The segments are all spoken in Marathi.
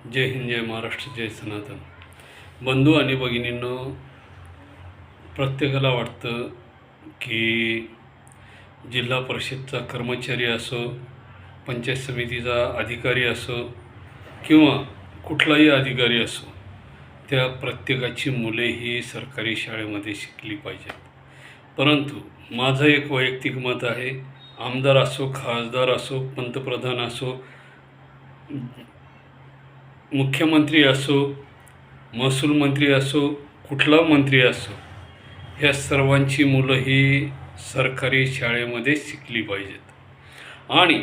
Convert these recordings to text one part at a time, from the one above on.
जय हिंद, जय महाराष्ट्र, जय सनातन. बंधू आणि भगिनींनो, प्रत्येकाला वाटतं की जिल्हा परिषदचा कर्मचारी असो, पंचायत समितीचा अधिकारी असो किंवा कुठलाही अधिकारी असो, त्या प्रत्येकाची मुले ही सरकारी शाळेमध्ये शिकली पाहिजेत. परंतु माझं एक वैयक्तिक मत आहे, आमदार असो, खासदार असो, पंतप्रधान असो, मुख्यमंत्री असो, महसूल मंत्री असो, कुठला मंत्री असो, ह्या सर्वांची मुलं ही सरकारी शाळेमध्ये शिकली पाहिजेत आणि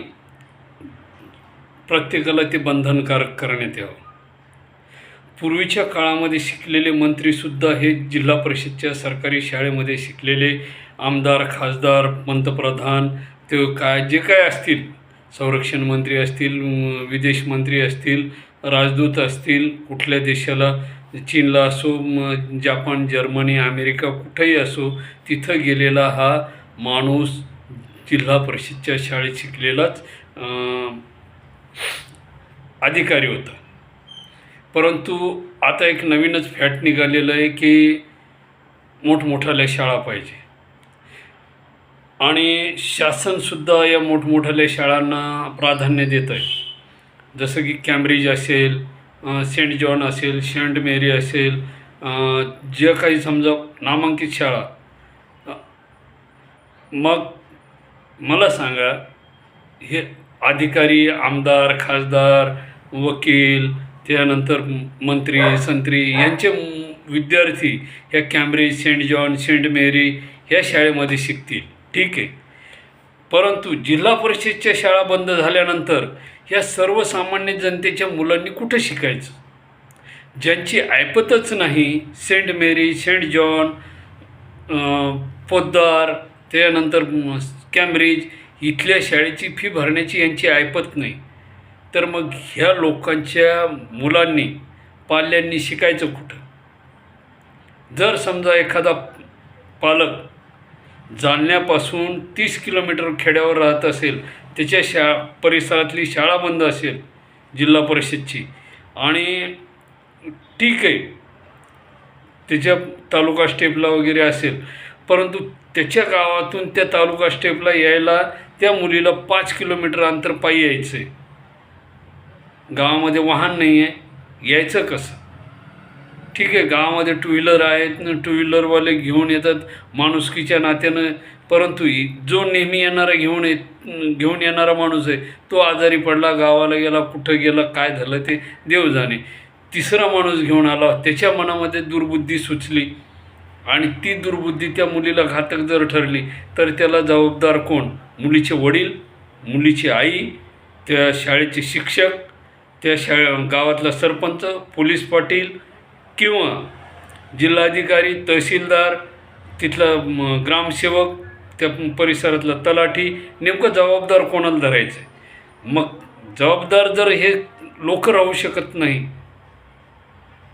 प्रत्येकाला ते बंधनकारक करण्यात यावं. पूर्वीच्या काळामध्ये शिकलेले मंत्रीसुद्धा हे जिल्हा परिषदच्या सरकारी शाळेमध्ये शिकलेले आमदार, खासदार, पंतप्रधान, ते जे काय असतील, संरक्षण मंत्री असतील, विदेश मंत्री असतील, राजदूत असतील, कुठल्या देशाला, चीनला असो, जापान, जर्मनी, अमेरिका, कुठंही असो, तिथं गेलेला हा माणूस जिल्हा परिषदच्या शाळेत शिकलेलाच अधिकारी होता. परंतु आता एक नवीनच फॅट निघालेलं आहे की मोठमोठ्याल्या शाळा पाहिजे आणि शासनसुद्धा या मोठमोठ्याल्या शाळांना प्राधान्य देत आहे. जसं की कॅम्ब्रिज असेल, सेंट जॉन असेल, सेंट मेरी असेल, जे काही समजा नामांकित शाळा. मग मला सांगा, हे अधिकारी, आमदार, खासदार, वकील, त्यानंतर मंत्री, संत्री यांचे विद्यार्थी ह्या कॅम्ब्रिज, सेंट जॉन, सेंट मेरी ह्या शाळेमध्ये शिकतील, ठीक आहे. परंतु जिल्हा परिषदच्या शाळा बंद झाल्यानंतर ह्या सर्वसामान्य जनतेच्या मुलांनी कुठं शिकायचं? ज्यांची ऐपतच नाही, सेंट मेरी, सेंट जॉन, पोद्दार, त्यानंतर कॅम्ब्रिज इथल्या शाळेची फी भरण्याची यांची ऐपत नाही, तर मग ह्या लोकांच्या मुलांनी, पाल्यांनी शिकायचं कुठं? जर समजा एखादा पालक जालन्यापासून 30 किलोमीटर खेड्यावर राहत असेल, त्याच्या परिसरातली शाळा बंद असेल जिल्हा परिषदची, आणि ठीक आहे त्याच्या तालुका स्टेपला वगैरे असेल, परंतु त्याच्या गावातून त्या तालुका स्टेपला यायला त्या मुलीला 5 किलोमीटर अंतर पायी यायचं आहे. गावामध्ये वाहन नाही आहे, यायचं कसं? ठीक आहे, गावामध्ये टू व्हीलर आहेत, टू व्हीलरवाले घेऊन येतात माणुसकीच्या नात्यानं, परंतु जो नेहमी घेऊन येणारा माणूस आहे तो आजारी पडला, गावाला गेला, कुठं गेला, काय झालं ते देव जाणे. तिसरा माणूस घेऊन आला, त्याच्या मनामध्ये दुर्बुद्धी सुचली आणि ती दुर्बुद्धी त्या मुलीला घातक जर ठरली तर त्याला जबाबदार कोण? मुलीचे वडील, मुलीची आई, त्या शाळेचे शिक्षक, त्या गावातला सरपंच, पोलीस पाटील किंवा जिल्हाधिकारी, तहसीलदार, तिथला ग्रामसेवक, त्या परिसरातला तलाठी. नेमकं जबाबदार कोणाला धरायचं आहे? मग जबाबदार जर हे लोक राहू शकत नाही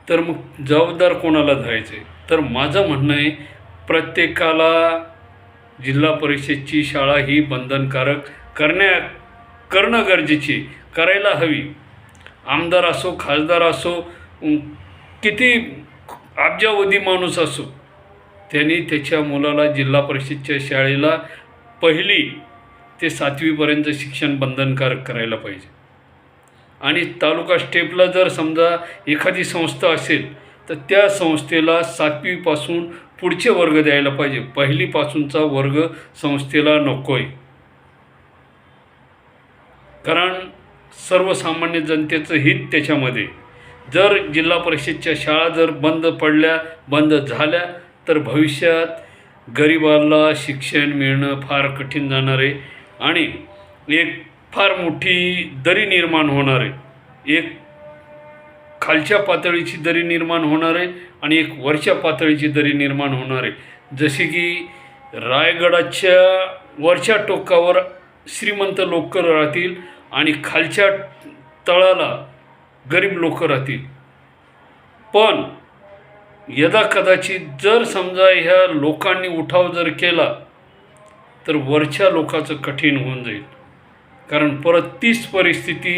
तर मग जबाबदार कोणाला धरायचं आहे? तर माझं म्हणणं आहे, प्रत्येकाला जिल्हा परिषदची शाळा ही बंधनकारक करणं गरजेची, करायला हवी. आमदार असो, खासदार असो, किती अब्जावधी माणूस असो, त्यांनी त्याच्या मुलाला जिल्हा परिषदच्या शाळेला 1ली ते 7वीपर्यंत शिक्षण बंधनकारक करायला पाहिजे. आणि तालुका स्टेपला जर समजा एखादी संस्था असेल तर त्या संस्थेला 7वीपासून पुढचे वर्ग द्यायला पाहिजे. 1लीपासूनचा वर्ग संस्थेला नको आहे, कारण सर्वसामान्य जनतेचं हित त्याच्यामध्ये. जर जिल्हा परिषदच्या शाळा जर बंद झाल्या तर भविष्यात गरिबाला शिक्षण मिळणं फार कठीण जाणार आहे आणि एक फार मोठी दरी निर्माण होणार आहे. एक खालच्या पातळीची दरी निर्माण होणार आहे आणि एक वरच्या पातळीची दरी निर्माण होणार आहे. जसे की रायगडाच्या वरच्या टोकावर श्रीमंत लोक राहतील आणि खालच्या तळाला गरीब लोक राहतील. पण यदा कदाचित जर समजा ह्या लोकांनी उठाव जर केला तर वरच्या लोकांचं कठीण होऊन जाईल, कारण परत तीच परिस्थिती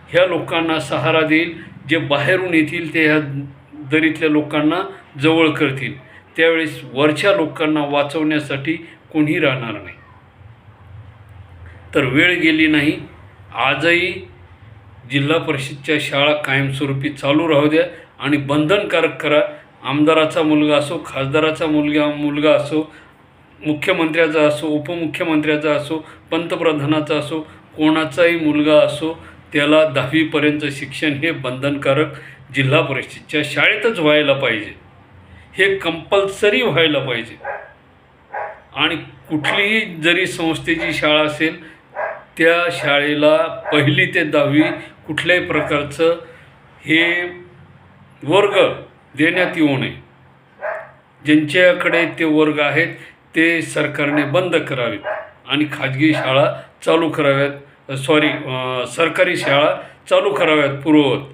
ह्या लोकांना सहारा देईल, जे बाहेरून येतील ते ह्या दरीतल्या लोकांना जवळ करतील. त्यावेळेस वरच्या लोकांना वाचवण्यासाठी कोणी राहणार नाही. तर वेळ गेली नाही. आजही जिल्हा परिषदच्या शाळा कायमस्वरूपी चालू राहू द्या आणि बंधनकारक करा. आमदाराचा मुलगा असो, खासदाराचा मुलगा असो, मुख्यमंत्र्याचा असो, उपमुख्यमंत्र्याचा असो, पंतप्रधानाचा असो, कोणाचाही मुलगा असो, त्याला 10वीपर्यंत शिक्षण हे बंधनकारक जिल्हा परिषदच्या शाळेतच व्हायला पाहिजे. हे कंपल्सरी व्हायला पाहिजे. आणि कुठलीही जरी संस्थेची शाळा असेल, त्या शाळेला 1ली ते 10वी कुठल्याही प्रकारचं हे वर्ग देण्यात येऊ नये. ज्यांच्याकडे ते वर्ग आहेत ते सरकारने बंद करावेत आणि खाजगी शाळा चालू कराव्यात. सरकारी शाळा चालू कराव्यात पूर्ववत.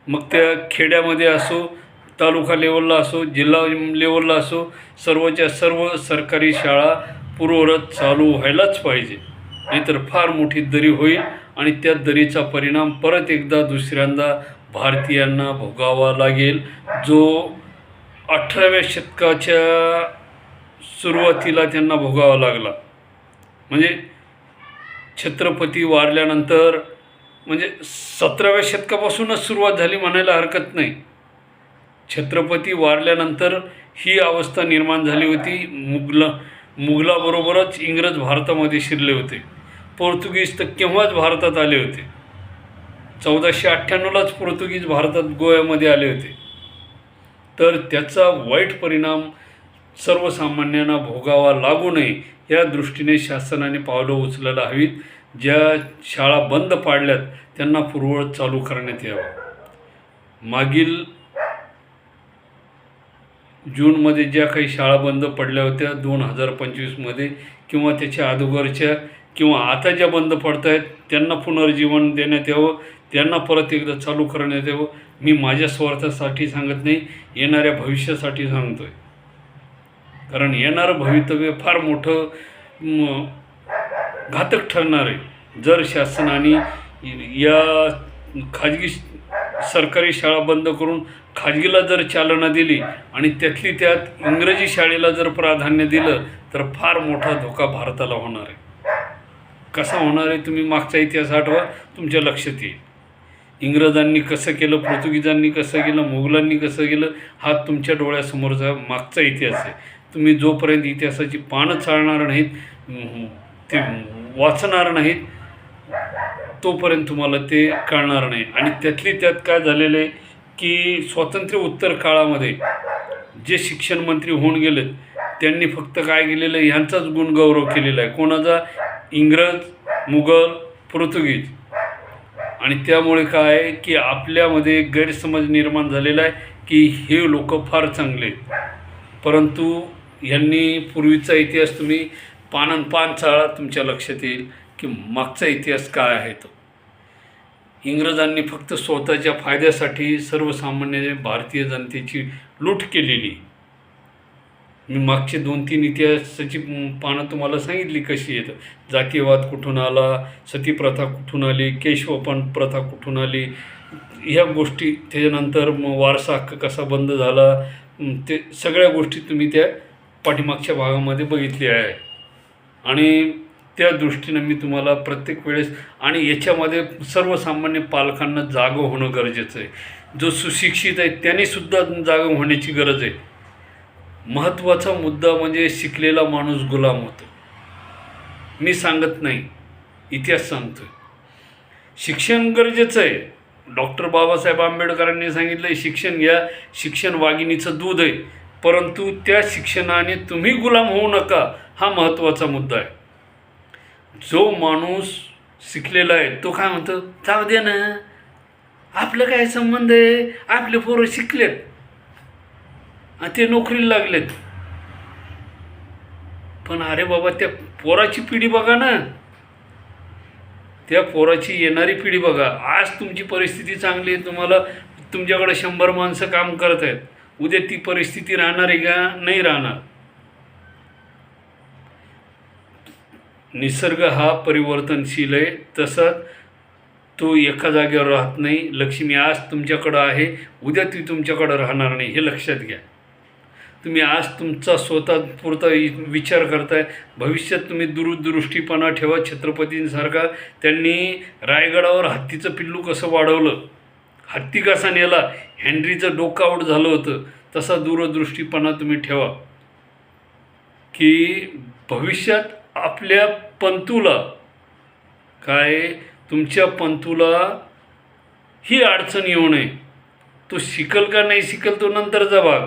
मग त्या खेड्यामध्ये असो, तालुका लेवलला असो, जिल्हा लेवलला असो, सर्वच्या सर्व सरकारी शाळा पूर्ववत चालू व्हायलाच पाहिजे. नाहीतर फार मोठी दरी होईल आणि त्या दरीचा परिणाम परत एकदा दुसऱ्यांदा भारतीयांना भोगावा लागेल, जो 18व्या शतकाच्या सुरुवातीला त्यांना भोगावा लागला. म्हणजे छत्रपती वारल्यानंतर, म्हणजे 17व्या शतकापासूनच सुरुवात झाली म्हणायला हरकत नाही. छत्रपती वारल्यानंतर ही अवस्था निर्माण झाली होती. मुघलाबरोबरच इंग्रज भारतामध्ये शिरले होते. पोर्तुगीज तर केव्हाच भारतात आले होते. 1498लाच पोर्तुगीज भारतात गोव्यामध्ये आले होते. तर त्याचा वाईट परिणाम सर्वसामान्यांना भोगावा लागू नये या दृष्टीने शासनाने पावलं उचलायला हवीत. ज्या शाळा बंद पाडल्यात त्यांना पूर्ववत चालू करण्यात यावं. मागील जूनमध्ये ज्या काही शाळा बंद पडल्या होत्या 2025मध्ये, किंवा त्याच्या अगोदरच्या, किंवा आता ज्या बंद पडत आहेत त्यांना पुनर्जीवन देण्यात यावं, त्यांना परत एकदा चालू करण्यात यावं. मी माझ्या स्वार्थासाठी सांगत नाही, येणाऱ्या भविष्यासाठी सांगतो आहे. कारण येणारं भवितव्य फार मोठं घातक ठरणार आहे. जर शासनाने या खाजगी सरकारी शाळा बंद करून खाजगीला जर चालना दिली आणि त्यातली त्यात इंग्रजी शाळेला जर प्राधान्य दिलं तर फार मोठा धोका भारताला होणार आहे. कसा होणार आहे तुम्ही मागचा इतिहास आठवा, तुमच्या लक्षात येईल. इंग्रजांनी कसं केलं, पोर्तुगीजांनी कसं केलं, मुघलांनी कसं केलं, हा तुमच्या डोळ्यासमोरचा मागचा इतिहास आहे. तुम्ही जोपर्यंत इतिहासाची पानं चालणार नाहीत, ते वाचणार नाहीत, तोपर्यंत तुम्हाला ते कळणार नाही. आणि त्यातली त्यात काय झालेलं आहे की स्वातंत्र्य उत्तर काळामध्ये जे शिक्षण मंत्री होऊन गेलेत त्यांनी फक्त काय केलेलं आहे, ह्यांचाच गुणगौरव केलेला आहे. कोणाचा? इंग्रज, मुघल, पोर्तुगीज. आणि त्यामुळे काय आहे की आपल्यामध्ये गैरसमज निर्माण झालेला आहे की हे लोक फार चांगले आहेत. परंतु ह्यांनी पूर्वीचा इतिहास तुम्ही पान चाळा, तुमच्या लक्षात येईल की मागचा इतिहास काय आहे. तो इंग्रजांनी फक्त स्वतःच्या फायद्यासाठी सर्वसामान्य भारतीय जनतेची लूट केलेली. मी मागचे 2-3 इतिहासाची पानं तुम्हाला सांगितली कशी येतं. जातीयवाद कुठून आला, सतीप्रथा कुठून आली, केशवपण प्रथा कुठून आली, ह्या गोष्टी. त्याच्यानंतर वारसा हक्क कसा बंद झाला, ते सगळ्या गोष्टी तुम्ही त्या पाठीमागच्या भागामध्ये बघितल्या आहे. आणि त्या दृष्टीनं मी तुम्हाला प्रत्येक वेळेस, आणि याच्यामध्ये सर्वसामान्य पालकांना जागं होणं गरजेचं आहे. जो सुशिक्षित आहे त्यांनीसुद्धा जागं होण्याची गरज आहे. महत्त्वाचा मुद्दा म्हणजे शिकलेला माणूस गुलाम होतो. मी सांगत नाही, इतिहास सांगतोय. शिक्षण गरजेचं आहे. डॉक्टर बाबासाहेब आंबेडकरांनी सांगितलं शिक्षण घ्या, शिक्षण वाघिणीचं दूध आहे. परंतु त्या शिक्षणाने तुम्ही गुलाम होऊ नका, हा महत्त्वाचा मुद्दा आहे. जो माणूस शिकलेला आहे तो काय म्हणतो, जाऊ दे ना, आपलं काय संबंध आहे, आपले पोरं शिकलेत, ते नोकरीला लागलेत. पण अरे बाबा, त्या पोराची पिढी बघा ना, त्या पोराची येणारी पिढी बघा. आज तुमची परिस्थिती चांगली आहे, तुम्हाला तुमच्याकडे 100 माणसं काम करत आहेत. उद्या ती परिस्थिती राहणार आहे का? नाही राहणार. निसर्ग हा परिवर्तनशील आहे. तसंच तो एका जागेवर राहत नाही. लक्ष्मी आज तुमच्याकडं आहे, उद्या ती तुमच्याकडं राहणार नाही, हे लक्षात घ्या. तुम्ही आज तुमचा स्वतःपुरता विचार करताय, भविष्यात तुम्ही दूरदृष्टीपणा ठेवा. छत्रपतींसारखा त्यांनी रायगडावर हत्तीचं पिल्लू कसं वाढवलं, हत्ती कसा नेला, हेनरीचं डोकं आऊट झालं होतं, तसा दूरदृष्टीपणा तुम्ही ठेवा की भविष्यात आपल्या पंतूला तुमच्या पंतूला ही अडचण येऊ नये. तो शिकल का नाही शिकल तो नंतरचा भाग,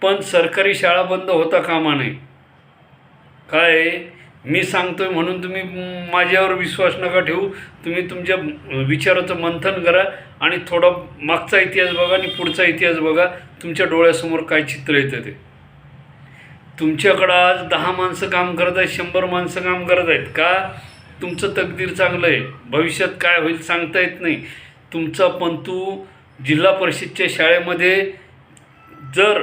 पण सरकारी शाळा बंद होता कामा नये. मी सांगतोय म्हणून तुम्ही माझ्यावर विश्वास नका ठेवू. तुम्ही तुमच्या विचाराचं मंथन करा आणि थोडा मागचा इतिहास बघा आणि पुढचा इतिहास बघा. तुमच्या डोळ्यासमोर काय चित्र येतं ते. तुमच्याकडं आज 10 माणसं काम करत आहेत, 100 माणसं काम करत आहेत का? तुमचं तकदीर चांगलं आहे. भविष्यात काय होईल सांगता येत नाही. तुमचा पंतू जिल्हा परिषदच्या शाळेमध्ये जर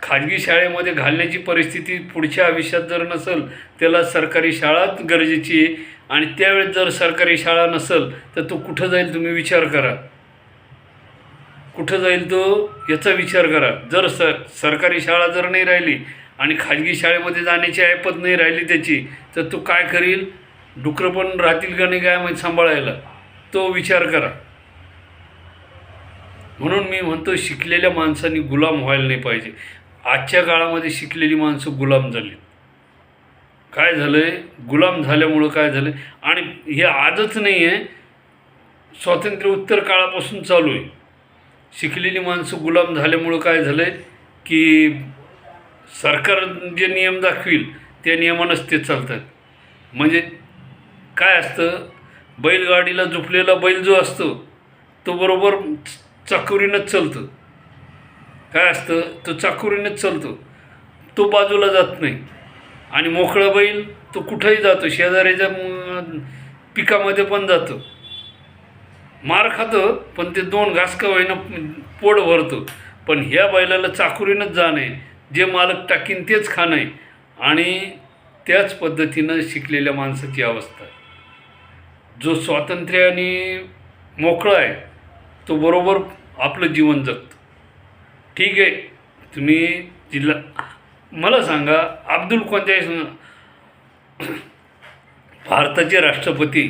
खाजगी शाळेमध्ये घालण्याची परिस्थिती पुढच्या आयुष्यात जर नसेल, त्याला सरकारी शाळाच गरजेची आहे. आणि त्यावेळेस जर सरकारी शाळा नसेल तर तो कुठं जाईल तुम्ही विचार करा. कुठं जाईल तो याचा विचार करा. जर सरकारी शाळा जर नाही राहिली आणि खाजगी शाळेमध्ये जाण्याची ऐपत नाही राहिली त्याची, तर तो काय करील? डुकरं पण राहतील का नाही काय माहीत सांभाळायला, तो विचार करा. म्हणून मी म्हणतो शिकलेल्या माणसांनी गुलाम व्हायला नाही पाहिजे. आजच्या काळामध्ये शिकलेली माणसं गुलाम झाली. काय झालं आहे? गुलाम झाल्यामुळं काय झालं आहे? आणि हे आजच नाही आहे, स्वातंत्र्य उत्तर काळापासून चालू आहे. शिकलेली माणसं गुलाम झाल्यामुळं काय झालं आहे की सरकार जे नियम दाखवील त्या नियमानंच ते चालतात. म्हणजे काय असतं, बैलगाडीला झोपलेला बैल जो असतो तो बरोबर चाकोरीनंच चालतो. काय असतं, तो चाकोरीनंच चालतो, तो बाजूला जात नाही. आणि मोकळा बैल तो कुठंही जातो, शेजाऱ्याच्या पिकामध्ये पण जातो, मार खातो, पण ते 2 घास का होईना पोट भरतो. पण ह्या बैलाला चाकोरीनंच जाणं आहे, जे मालक टाकीन तेच खाणं आहे. आणि त्याच पद्धतीनं शिकलेल्या माणसाची अवस्था आहे. जो स्वातंत्र्याने मोकळा आहे तो बरोबर आपलं जीवन जगतो. ठीक आहे, तुम्ही मला सांगा, अब्दुल कोणत्या भारताचे राष्ट्रपती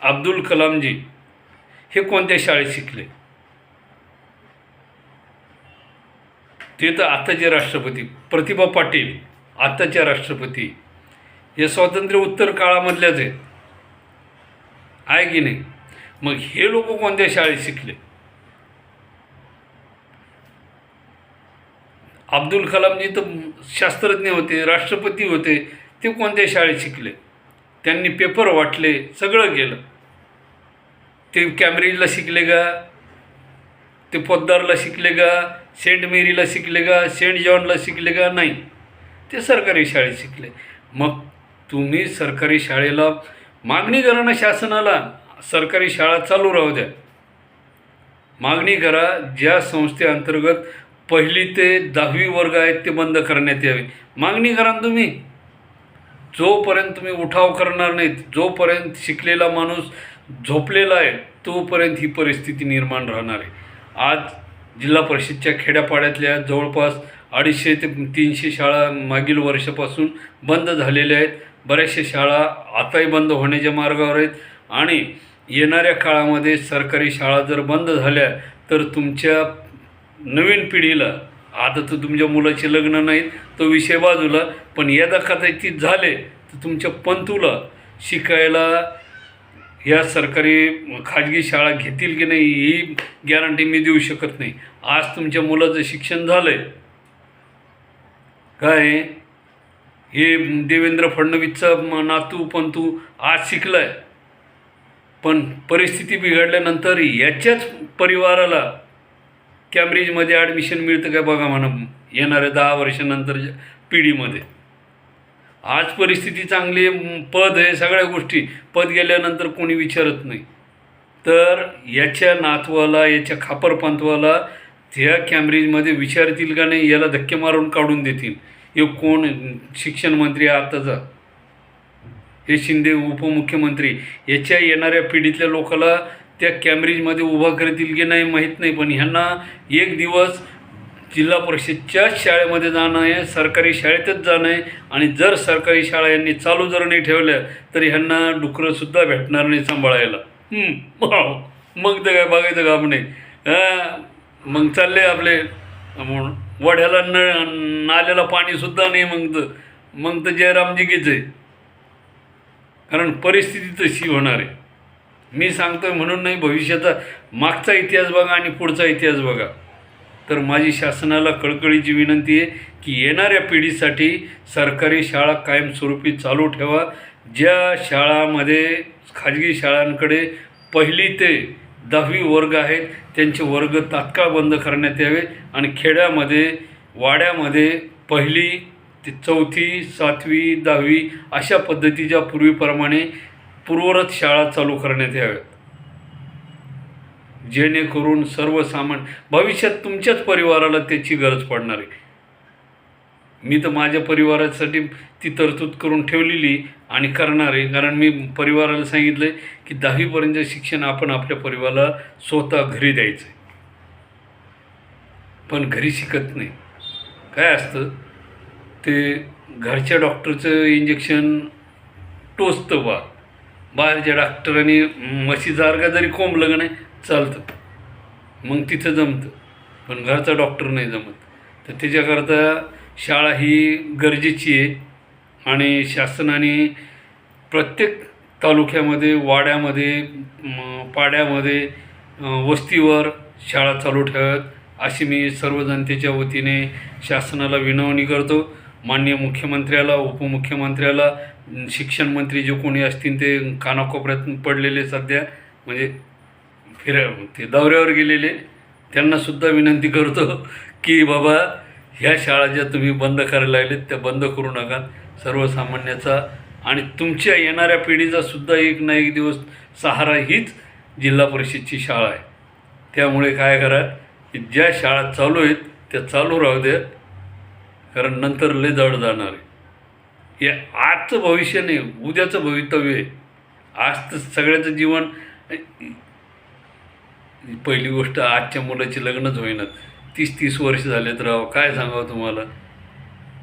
अब्दुल कलामजी हे कोणत्या शाळेत शिकले? ते तर आताचे राष्ट्रपती प्रतिभा पाटील, आताच्या राष्ट्रपती, हे स्वातंत्र्य उत्तर काळामधल्याच आहेत, आहे की नाही? मग हे लोक कोणत्या शाळेत शिकले? अब्दुल कलामजी तर शास्त्रज्ञ होते, राष्ट्रपती होते, ते कोणत्या शाळेत शिकले? त्यांनी पेपर वाटले, सगळं केलं. ते कॅम्ब्रिजला शिकले का? ते पोद्दारला शिकले का? सेंट मेरीला शिकले का? सेंट जॉनला शिकले का? नाही, ते सरकारी शाळेत शिकले. मग तुम्ही सरकारी शाळेला मागणी करा ना शासनाला, सरकारी शाळा चालू राहू द्या. मागणी करा, ज्या संस्थेअंतर्गत 1ली ते 10वी वर्ग आहेत ते बंद करण्यात यावे. मागणी करा तुम्ही. जोपर्यंत तुम्ही उठाव करणार नाहीत, जोपर्यंत शिकलेला माणूस झोपलेला आहे, तोपर्यंत ही परिस्थिती निर्माण राहणार आहे. आज जिल्हा परिषदच्या खेड्यापाड्यातल्या जवळपास 250 ते 300 शाळा मागील वर्षापासून बंद झालेल्या आहेत. बऱ्याचशा शाळा आताही बंद होण्याच्या मार्गावर आहेत. आणि येणाऱ्या काळामध्ये सरकारी शाळा जर बंद झाल्या तर तुमच्या नवीन पिढीला, आता तर तुमच्या मुलाचे लग्न नाहीत, तो विषय बाजूला, पण यदा कदाचित झाले तर तुमच्या पंतूला शिकायला या सरकारी खाजगी शाळा घेतील की नाही ही गॅरंटी मी देऊ शकत नाही. आज तुमच्या मुलाचं शिक्षण झालं आहे काय, हे देवेंद्र फडणवीसचा नातू पंतू आज शिकला आहे, पण परिस्थिती बिघडल्यानंतर याच्याच परिवाराला कॅम्ब्रिजमध्ये ॲडमिशन मिळतं काय बघा म्हणा येणाऱ्या 10 वर्षानंतर पिढीमध्ये. आज परिस्थिती चांगली आहे, पद आहे, सगळ्या गोष्टी, पद गेल्यानंतर कोणी विचारत नाही. तर याच्या नातवाला, याच्या खापरपंतवाला त्या कॅम्ब्रिजमध्ये विचारतील का नाही, याला धक्के मारून काढून देतील. हे कोण शिक्षण मंत्री आताचा? हे शिंदे उपमुख्यमंत्री याच्या येणाऱ्या पिढीतल्या लोकाला त्या कॅम्ब्रिजमध्ये उभा करतील की नाही माहीत नाही, पण ह्यांना एक दिवस जिल्हा परिषदच्याच शाळेमध्ये जाणं आहे, सरकारी शाळेतच जाणं आहे. आणि जर सरकारी शाळा यांनी चालू जर नाही ठेवल्या तर ह्यांना डुकरंसुद्धा भेटणार नाही सांभाळायला. मग तर काय बघायचं काम नाही. मग चालले आपले वड्याला नाल्याला पाणीसुद्धा नाही. मग तर जयरामजीकीच आहे, कारण परिस्थिती तशी होणार आहे. मी सांगतोय म्हणून नाही, भविष्याचा मागचा इतिहास बघा आणि पुढचा इतिहास बघा. तर माझी शासनाला कळकळीची विनंती आहे की येणाऱ्या पिढीसाठी सरकारी शाळा कायमस्वरूपी चालू ठेवा. ज्या शाळामध्ये खाजगी शाळांकडे 1ली ते 10वी वर्ग आहेत त्यांचे वर्ग तात्काळ बंद करण्यात यावे आणि खेड्यामध्ये वाड्यामध्ये 1ली ते 4थी 7वी 10वी अशा पद्धतीच्या पूर्वीप्रमाणे पूर्वरत शाळा चालू करण्यात याव्यात, जेणेकरून सर्वसामान्य भविष्यात तुमच्याच परिवाराला त्याची गरज पडणार आहे. मी तर माझ्या परिवारासाठी ती तरतूद करून ठेवलेली आणि करणार आहे, कारण मी परिवाराला सांगितलं आहे की 10वीपर्यंत शिक्षण आपण आपल्या परिवाराला स्वतः घरी द्यायचं आहे. पण घरी शिकत नाही. काय असतं ते घरच्या डॉक्टरचं इंजेक्शन टोचतं बाहेरच्या डॉक्टरांनी म्हशीचा अर्गा जरी कोंबलं का नाही चालतं, मग तिथं जमतं, पण घरचा डॉक्टर नाही जमत. तर त्याच्याकरता शाळा ही गरजेची आहे आणि शासनाने प्रत्येक तालुक्यामध्ये, वाड्यामध्ये, पाड्यामध्ये, वस्तीवर शाळा चालू ठेवाव्यात अशी मी सर्व जनतेच्या वतीने शासनाला विनवणी करतो. माननीय मुख्यमंत्र्याला, उपमुख्यमंत्र्याला, शिक्षण मंत्री जे कोणी असतील ते कानाकोपऱ्यात पडलेले सध्या म्हणजे ते दौऱ्यावर गेलेले, त्यांनासुद्धा विनंती करतो की बाबा ह्या शाळा ज्या तुम्ही बंद करायला लागलेत त्या बंद करू नका. सर्वसामान्याचा आणि तुमच्या येणाऱ्या पिढीचा सुद्धा एक ना एक दिवस सहारा हीच जिल्हा परिषदची शाळा आहे. त्यामुळे काय करा की ज्या शाळा चालू आहेत त्या चालू राहू द्या, कारण नंतर लय जड जाणार आहे. हे आजचं भविष्य नाही, उद्याचं भवितव्य आहे. आज तर सगळ्याचं जीवन. पहिली गोष्ट आजच्या मुलाची लग्नच होईनात, 30-30 वर्ष झालेत राव, काय सांगावं तुम्हाला.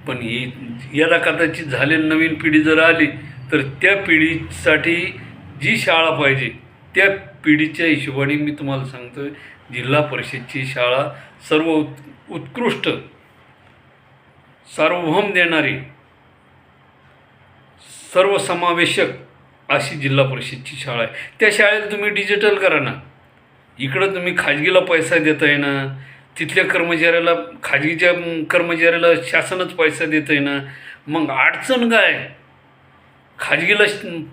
पण ही याला कदाचित झाले नवीन पिढी जर आली तर त्या पिढीसाठी जी शाळा पाहिजे त्या पिढीच्या हिशोबाने मी तुम्हाला सांगतो आहे जिल्हा परिषदची शाळा सर्व उत्कृष्ट सार्वभौम देणारी सर्वसमावेशक अशी जिल्हा परिषदची शाळा आहे. त्या शाळेत तुम्ही डिजिटल करा ना. इकडं तुम्ही खाजगीला पैसा देताय ना, तिथल्या कर्मचाऱ्याला, खाजगीच्या कर्मचाऱ्याला शासनच पैसा देत आहे ना, मग अडचण काय? खाजगीला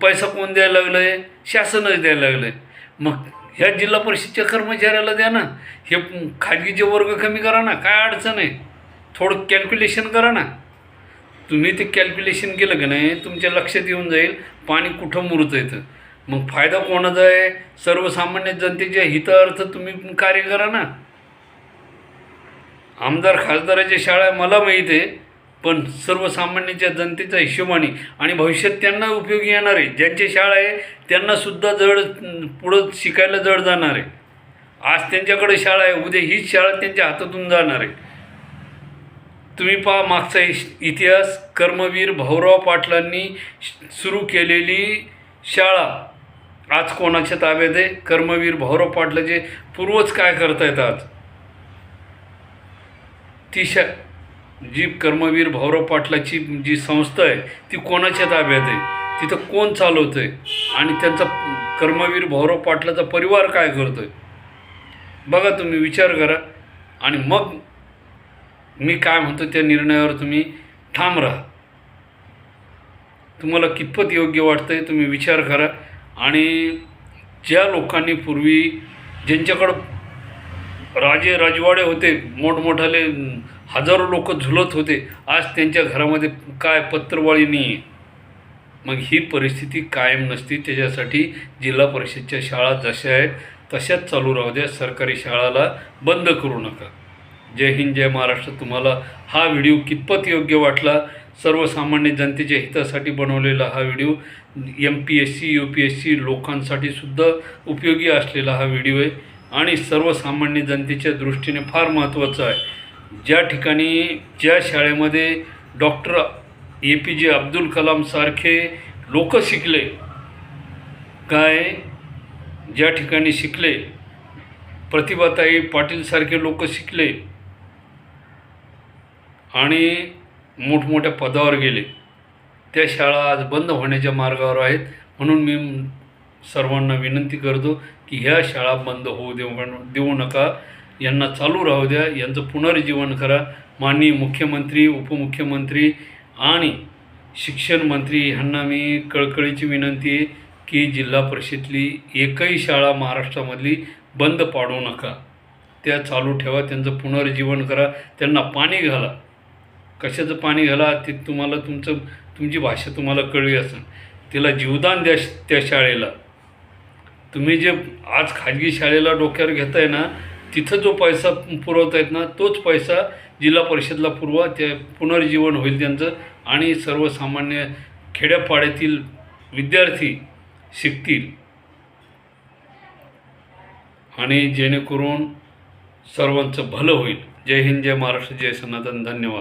पैसा कोण द्यायला लागलं आहे? शासनच द्यायला लागलं आहे. मग ह्या जिल्हा परिषदच्या कर्मचाऱ्याला द्या ना, हे खाजगीचे वर्ग कमी करा ना, काय अडचण आहे? थोडं कॅल्क्युलेशन करा ना. तुम्ही ते कॅल्क्युलेशन केलं का नाही तुमच्या लक्षात येऊन जाईल पाणी कुठं मुरतं येतं. मग फायदा कोणाचा आहे? सर्वसामान्य जनतेच्या हितार्थ तुम्ही कार्य करा ना. आमदार खासदाराच्या शाळा मला माहीत आहे, पण सर्वसामान्याच्या जनतेच्या हिशोबाने आणि भविष्यात त्यांना उपयोगी येणार आहे. ज्यांची शाळा आहे त्यांनासुद्धा पुढं शिकायला जड जाणार आहे. आज त्यांच्याकडे शाळा आहे, उद्या हीच शाळा त्यांच्या हातातून जाणार आहे. तुम्ही पहा मागचा इतिहास, कर्मवीर भाऊराव पाटलांनी सुरू केलेली शाळा आज कोणाच्या ताब्यात आहे? कर्मवीर भाऊराव पाटलाचे पूर्वज काय करतायत आज? ती जी कर्मवीर भाऊराव पाटलाची जी संस्था आहे ती कोणाच्या ताब्यात आहे? तिथं कोण चालवतं आहे? आणि त्यांचा कर्मवीर भाऊराव पाटलाचा परिवार काय करतो आहे? बघा, तुम्ही विचार करा आणि मग मी काय म्हणतो त्या निर्णयावर तुम्ही ठाम राहा. तुम्हाला कितपत योग्य वाटतं आहे तुम्ही विचार करा. आणि ज्या लोकांनी पूर्वी ज्यांच्याकडं राजे राजवाडे होते, मोठमोठाले हजारो लोक झुलत होते, आज त्यांच्या घरामध्ये काय पत्रवाळी नाही आहे. मग ही परिस्थिती कायम नसती. त्याच्यासाठी जिल्हा परिषदच्या शाळा जशा आहेत तशाच चालू राहू द्या. सरकारी शाळाला बंद करू नका. जय हिंद, जय महाराष्ट्र. तुम्हाला हा व्हिडिओ कितपत योग्य वाटला सर्वसामान्य जनतेच्या हितासाठी बनवलेला हा व्हिडिओ MPSC UPSC लोकांसाठी सुद्धा उपयोगी असलेला हा व्हिडिओ आहे आणि सर्वसामान्य जनतेच्या दृष्टीने फार महत्त्वाचा आहे. ज्या ठिकाणी ज्या शाळेमध्ये डॉक्टर APJ अब्दुल कलाम सारखे लोक शिकले, काय ज्या ठिकाणी शिकले, प्रतिभाताई पाटील सारखे लोक शिकले आणि मोठमोठ्या पदावर गेले, त्या शाळा आज बंद होण्याच्या मार्गावर आहेत. म्हणून मी सर्वांना विनंती करतो की ह्या शाळा बंद होऊ देऊ नका, यांना चालू राहू द्या, यांचं पुनर्जीवन करा. माननीय मुख्यमंत्री, उपमुख्यमंत्री आणि शिक्षण मंत्री ह्यांना मी कळकळीची विनंती आहे की जिल्हा परिषदेतली एकही शाळा महाराष्ट्रामधली बंद पाडू नका, त्या चालू ठेवा, त्यांचं पुनर्जीवन करा, त्यांना पाणी घाला. कशाचं पाणी घाला ते तुम्हाला तुमची भाषा तुम्हाला कळली असेल. तिला जीवदान द्या त्या शाळेला. तुम्ही जे आज खाजगी शाळेला डोक्यावर घेताय ना, तिथं जो पैसा पुरवतायत ना, तोच पैसा जिल्हा परिषदला पुरवा, त्या पुनर्जीवन होईल त्यांचं आणि सर्वसामान्य खेड्यापाड्यातील विद्यार्थी शिकतील आणि जेणेकरून सर्वांचं भलं होईल. जय हिंद, जय महाराष्ट्र, जय सनातन. धन्यवाद.